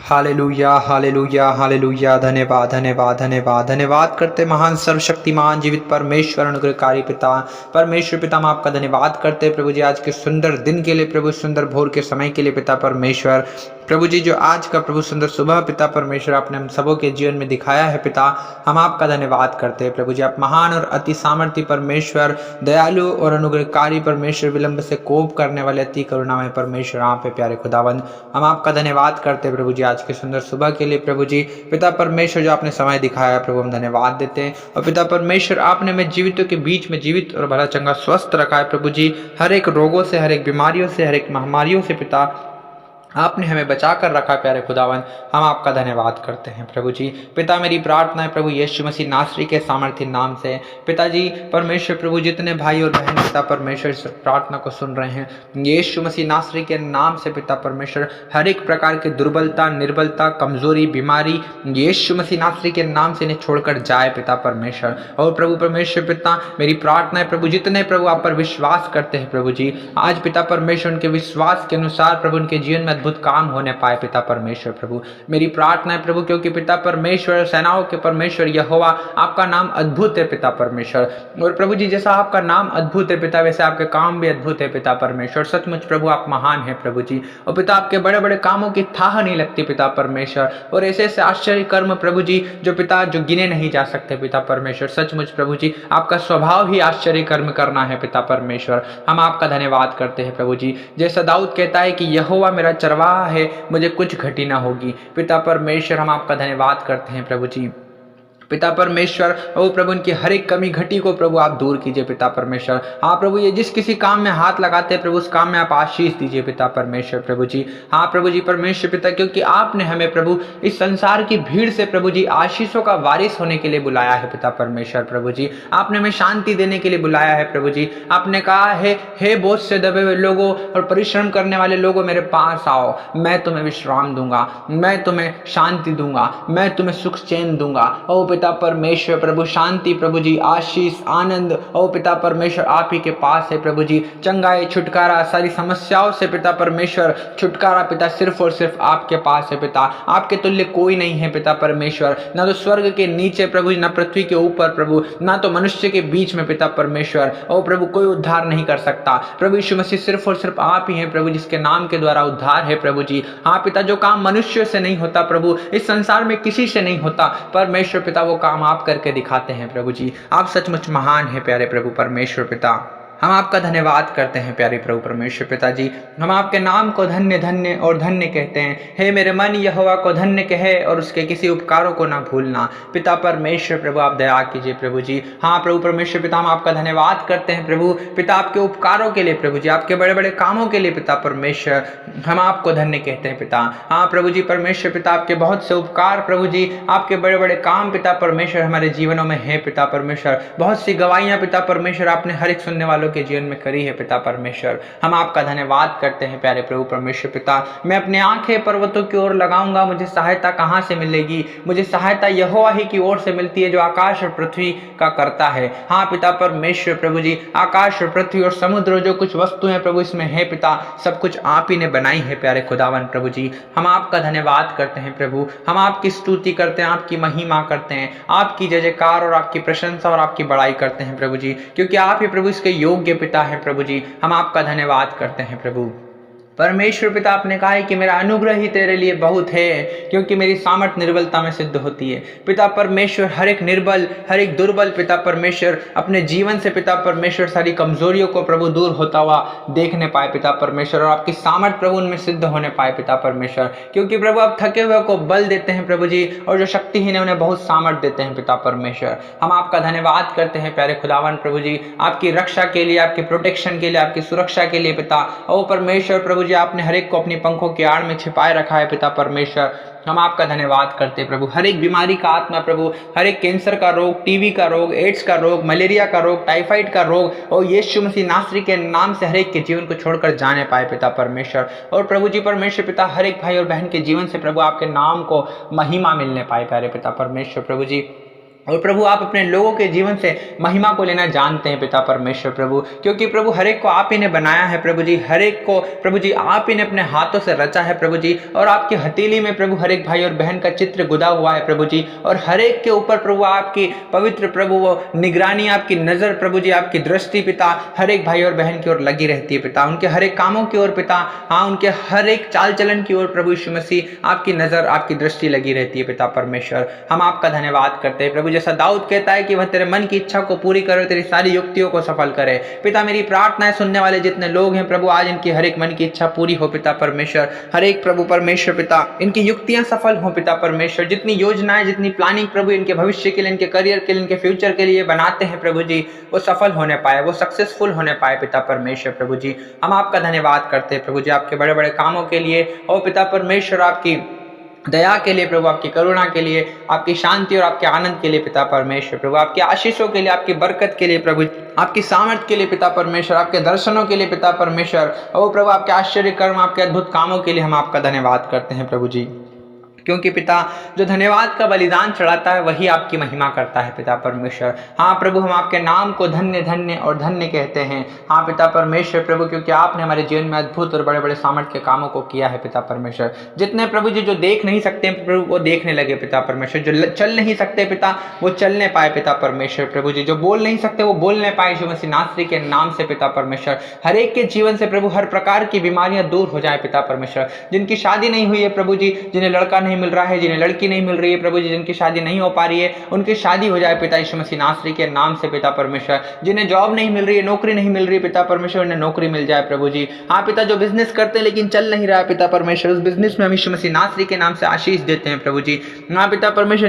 Hallelujah hallelujah hallelujah. धन्यवाद धन्यवाद धन्यवाद धन्यवाद करते महान सर्वशक्तिमान जीवित परमेश्वर अनुग्रहकारी पिता परमेश्वर पिता, हम आपका धन्यवाद करते हैं प्रभु जी आज के सुंदर दिन के लिए, प्रभु सुंदर भोर के समय के लिए पिता परमेश्वर। प्रभु जी जो आज का प्रभु सुंदर सुबह पिता परमेश्वर आपने हम सबों के जीवन में दिखाया है पिता, हम आपका धन्यवाद करते हैं प्रभु जी। आप महान और अति सामर्थ्य परमेश्वर, दयालु और अनुग्रहकारी परमेश्वर, विलंब से कोप करने वाले अति करुणामय परमेश्वर, आप पे प्यारे खुदावंद, हम आपका धन्यवाद करते हैं प्रभु जी आज के सुंदर सुबह के लिए। प्रभु जी पिता परमेश्वर जो आपने समय दिखाया प्रभु, हम धन्यवाद देते हैं। और पिता परमेश्वर आपने हमें जीवितों के बीच में जीवित और भला चंगा स्वस्थ रखा है प्रभु जी, हर एक रोगों से, हर एक बीमारियों से, हर एक महामारियों से पिता आपने हमें बचा कर रखा प्यारे खुदावन, हम आपका धन्यवाद करते हैं प्रभु जी। पिता मेरी प्रार्थना है प्रभु यीशु मसीह नासरी के सामर्थ्य नाम से पिताजी परमेश्वर, प्रभु जितने भाई और बहन पिता परमेश्वर इस प्रार्थना को सुन रहे हैं यीशु मसीह नासरी के नाम से पिता परमेश्वर, हर एक प्रकार की दुर्बलता, निर्बलता, कमजोरी, बीमारी यीशु मसीह नासरी के नाम से इन्हें छोड़कर जाए पिता परमेश्वर। और प्रभु परमेश्वर पिता मेरी प्रार्थना है प्रभु जितने प्रभु आप पर विश्वास करते हैं प्रभु जी, आज पिता परमेश्वर उनके विश्वास के अनुसार प्रभु उनके जीवन में अद्भुत काम होने पाए पिता परमेश्वर। प्रभु मेरी प्रार्थना है प्रभु, क्योंकि पिता परमेश्वर सेनाओं के परमेश्वर यहोवा आपका नाम अद्भुत है पिता परमेश्वर। और प्रभु जी जैसा आपका नाम अद्भुत है पिता, वैसे आपके काम भी अद्भुत है पिता परमेश्वर। सचमुच प्रभु आप महान है प्रभु जी, और पिता आपके बड़े बड़े कामों की थाह नहीं लगती पिता परमेश्वर, और ऐसे ऐसे आश्चर्य कर्म प्रभु जी जो पिता जो गिने नहीं जा सकते पिता परमेश्वर। सचमुच प्रभु जी आपका स्वभाव ही आश्चर्य कर्म करना है पिता परमेश्वर, हम आपका धन्यवाद करते हैं प्रभु जी। जैसा दाऊद कहता है कि यहोवा मेरा चरवाहा है, मुझे कुछ घटी ना होगी पिता परमेश्वर, हम आपका धन्यवाद करते हैं प्रभु जी। पिता परमेश्वर ओ प्रभु उनकी हर एक कमी घटी को प्रभु आप दूर कीजिए पिता परमेश्वर। हाँ प्रभु ये जिस किसी काम में हाथ लगाते हैं प्रभु उस काम में आप आशीष दीजिए पिता परमेश्वर प्रभु जी। हाँ प्रभु जी परमेश्वर पिता, क्योंकि आपने हमें प्रभु इस संसार की भीड़ से प्रभु जी आशीषों का वारिस होने के लिए बुलाया है पिता परमेश्वर प्रभु जी। आपने हमें शांति देने के लिए बुलाया है प्रभु जी। आपने कहा है हे बोझ से दबे हुए लोगों और परिश्रम करने वाले लोगों मेरे पास आओ, मैं तुम्हें विश्राम दूंगा, मैं तुम्हें शांति दूंगा, मैं तुम्हें सुख चैन दूंगा। ओ पिता परमेश्वर प्रभु शांति प्रभु जी, आशीष, आनंद ओ पिता परमेश्वर आप ही के पास है प्रभु जी। चंगाई, छुटकारा, सारी समस्याओं से पिता परमेश्वर छुटकारा पिता सिर्फ और सिर्फ आपके पास है पिता। आपके तुल्य कोई नहीं है पिता परमेश्वर, ना तो स्वर्ग के नीचे प्रभु, ना पृथ्वी के ऊपर प्रभु, ना तो मनुष्य के बीच में पिता परमेश्वर। ओ प्रभु कोई उद्धार नहीं कर सकता प्रभु यीशु मसीह, सिर्फ और सिर्फ आप ही हैं प्रभु जिसके नाम के द्वारा उद्धार है प्रभु जी। हाँ पिता जो काम मनुष्य से नहीं होता प्रभु, इस संसार में किसी से नहीं होता परमेश्वर पिता, वो काम आप करके दिखाते हैं प्रभु जी। आप सचमुच महान है प्यारे प्रभु परमेश्वर पिता, हम आपका धन्यवाद करते हैं प्यारे प्रभु परमेश्वर पिताजी। हम आपके नाम को धन्य धन्य और धन्य कहते हैं। हे मेरे मन यहोवा को धन्य कहे और उसके किसी उपकारों को ना भूलना पिता परमेश्वर प्रभु, आप दया कीजिए प्रभु जी। हाँ प्रभु परमेश्वर पिता हम आपका धन्यवाद करते हैं प्रभु पिता आपके उपकारों के लिए प्रभु जी, आपके बड़े बड़े कामों के लिए पिता परमेश्वर, हम आपको धन्य कहते हैं पिता। हाँ प्रभु जी परमेश्वर पिता आपके बहुत से उपकार प्रभु जी, आपके बड़े बड़े काम पिता परमेश्वर हमारे जीवनों में है पिता परमेश्वर। बहुत सी गवाहियां पिता परमेश्वर आपने हर एक सुनने वालों के जीवन में करी है पिता परमेश्वर, हम आपका धन्यवाद करते हैं प्यारे प्रभु परमेश्वर पिता। मैं अपनी आंखें पर्वतों की ओर लगाऊंगा, मुझे सहायता कहां से मिलेगी? मुझे सहायता यहोवा ही की ओर से मिलती है जो आकाश और पृथ्वी का करता है। हाँ पिता परमेश्वर प्रभु जी, आकाश और पृथ्वी और समुद्र जो कुछ वस्तुएं प्रभु इसमें है पिता, सब कुछ आप ही ने बनाई है प्यारे खुदावन प्रभु जी। हम आपका धन्यवाद करते हैं प्रभु, हम आपकी स्तुति करते हैं, आपकी महिमा करते हैं, आपकी जय जयकार और आपकी प्रशंसा और आपकी बड़ाई करते हैं प्रभु जी, क्योंकि आप ही प्रभु इसके योग्य पिता है प्रभु जी। हम आपका धन्यवाद करते हैं प्रभु परमेश्वर पिता। आपने कहा है कि मेरा अनुग्रह ही तेरे लिए बहुत है, क्योंकि मेरी सामर्थ निर्बलता में सिद्ध होती है पिता परमेश्वर। हर एक निर्बल, हर एक दुर्बल पिता परमेश्वर अपने जीवन से पिता परमेश्वर सारी कमजोरियों को प्रभु दूर होता हुआ देखने पाए पिता परमेश्वर, और आपकी सामर्थ प्रभु उनमें सिद्ध होने पाए पिता परमेश्वर, क्योंकि प्रभु आप थके हुए को बल देते हैं प्रभु जी, और जो शक्तिहीन है उन्हें बहुत सामर्थ देते हैं पिता परमेश्वर। हम आपका धन्यवाद करते हैं प्यारे खुदावन प्रभु जी, आपकी रक्षा के लिए, आपके प्रोटेक्शन के लिए, आपकी सुरक्षा के लिए पिता। ओ परमेश्वर प्रभु जी आपने हर एक को अपनी पंखों की आड़ में छिपाए रखा है पिता परमेश्वर, हम आपका धन्यवाद करते हैं प्रभु। हर एक बीमारी का आत्मा प्रभु, हर एक कैंसर का रोग, टीबी का रोग, एड्स का रोग, मलेरिया का रोग, टाइफाइड का रोग और यीशु मसीह नासरी के नाम से हर एक के जीवन को छोड़कर जाने पाए पिता परमेश्वर। और प्रभु जी परमेश्वर पिता हर एक भाई और बहन के जीवन से प्रभु आपके नाम को महिमा मिलने पाए प्यारे पिता परमेश्वर प्रभु जी। और प्रभु आप अपने लोगों के जीवन से महिमा को लेना जानते हैं पिता परमेश्वर प्रभु, क्योंकि प्रभु हर एक को आप ही ने बनाया है प्रभु जी, हर एक को प्रभु जी आप ही ने अपने हाथों से रचा है प्रभु जी, और आपकी हथेली में प्रभु हर एक भाई और बहन का चित्र गुदा हुआ है प्रभु जी, और हर एक के ऊपर प्रभु आपकी पवित्र प्रभु वो निगरानी, आपकी नजर प्रभु जी, आपकी दृष्टि पिता हर एक भाई और बहन की ओर लगी रहती है पिता, उनके हर एक कामों की ओर पिता, हाँ उनके हर एक चाल चलन की ओर प्रभु यीशु मसीह आपकी नजर, आपकी दृष्टि लगी रहती है पिता परमेश्वर। हम आपका धन्यवाद करते हैं प्रभु, जैसा दाऊद कहता है कि वह तेरे मन की इच्छा को पूरी करे, तेरी सारी युक्तियों को सफल करे। पिता मेरी प्रार्थनाएं सुनने वाले जितने लोग हैं प्रभु, आज इनकी हर एक मन की इच्छा पूरी हो पिता परमेश्वर, हर एक प्रभु परमेश्वर पिता इनकी युक्तियां सफल हो पिता परमेश्वर, जितनी योजनाएं जितनी प्लानिंग प्रभु इनके भविष्य के लिए, इनके करियर के लिए, इनके फ्यूचर के लिए बनाते हैं प्रभु जी, वो सफल होने पाए, वो सक्सेसफुल होने पाए पिता परमेश्वर प्रभु जी। हम आपका धन्यवाद करते हैं प्रभु जी, आपके बड़े बड़े कामों के लिए, और पिता परमेश्वर आपकी दया के लिए प्रभु, आपकी करुणा के लिए, आपकी शांति और आपके आनंद के लिए पिता परमेश्वर प्रभु, आपकी आशीषों के लिए, आपकी बरकत के लिए प्रभु, आपकी सामर्थ के लिए पिता परमेश्वर, आपके दर्शनों के लिए पिता परमेश्वर, और प्रभु आपके आश्चर्य कर्म, आपके अद्भुत कामों के लिए हम आपका धन्यवाद करते हैं प्रभु जी, क्योंकि पिता जो धन्यवाद का बलिदान चढ़ाता है वही आपकी महिमा करता है पिता परमेश्वर। हाँ प्रभु हम आपके नाम को धन्य धन्य और धन्य कहते हैं, हाँ पिता परमेश्वर प्रभु, क्योंकि आपने हमारे जीवन में अद्भुत और बड़े बड़े सामर्थ्य के कामों को किया है पिता परमेश्वर। जितने प्रभु जी जो देख नहीं सकते प्रभु वो देखने लगे पिता परमेश्वर, जो चल नहीं सकते पिता वो चलने पाए पिता परमेश्वर प्रभु जी, जो बोल नहीं सकते वो बोलने पाए यीशु मसीह नासरी के नाम से पिता परमेश्वर। हर एक के जीवन से प्रभु हर प्रकार की बीमारियां दूर हो जाए पिता परमेश्वर, जिनकी शादी नहीं हुई है प्रभु जी, जिन्हें लड़का नहीं मिल रहा है, जिन्हें लड़की नहीं मिल रही है प्रभु जी, जिनकी शादी नहीं हो पा रही है उनकी शादी हो जाए पिता यीशु मसीह नासरी के नाम से पिता परमेश्वर। जिन्हें जॉब नहीं मिल रही है, नौकरी नहीं मिल रही है पिता परमेश्वर, उन्हें नौकरी मिल जाए प्रभु जी। हाँ पिता जो बिजनेस करते हैं लेकिन चल नहीं रहा है पिता परमेश्वर, उस बिजनेस में हम यीशु मसीह नासरी के नाम से आशीष देते हैं प्रभु जी। हाँ पिता परमेश्वर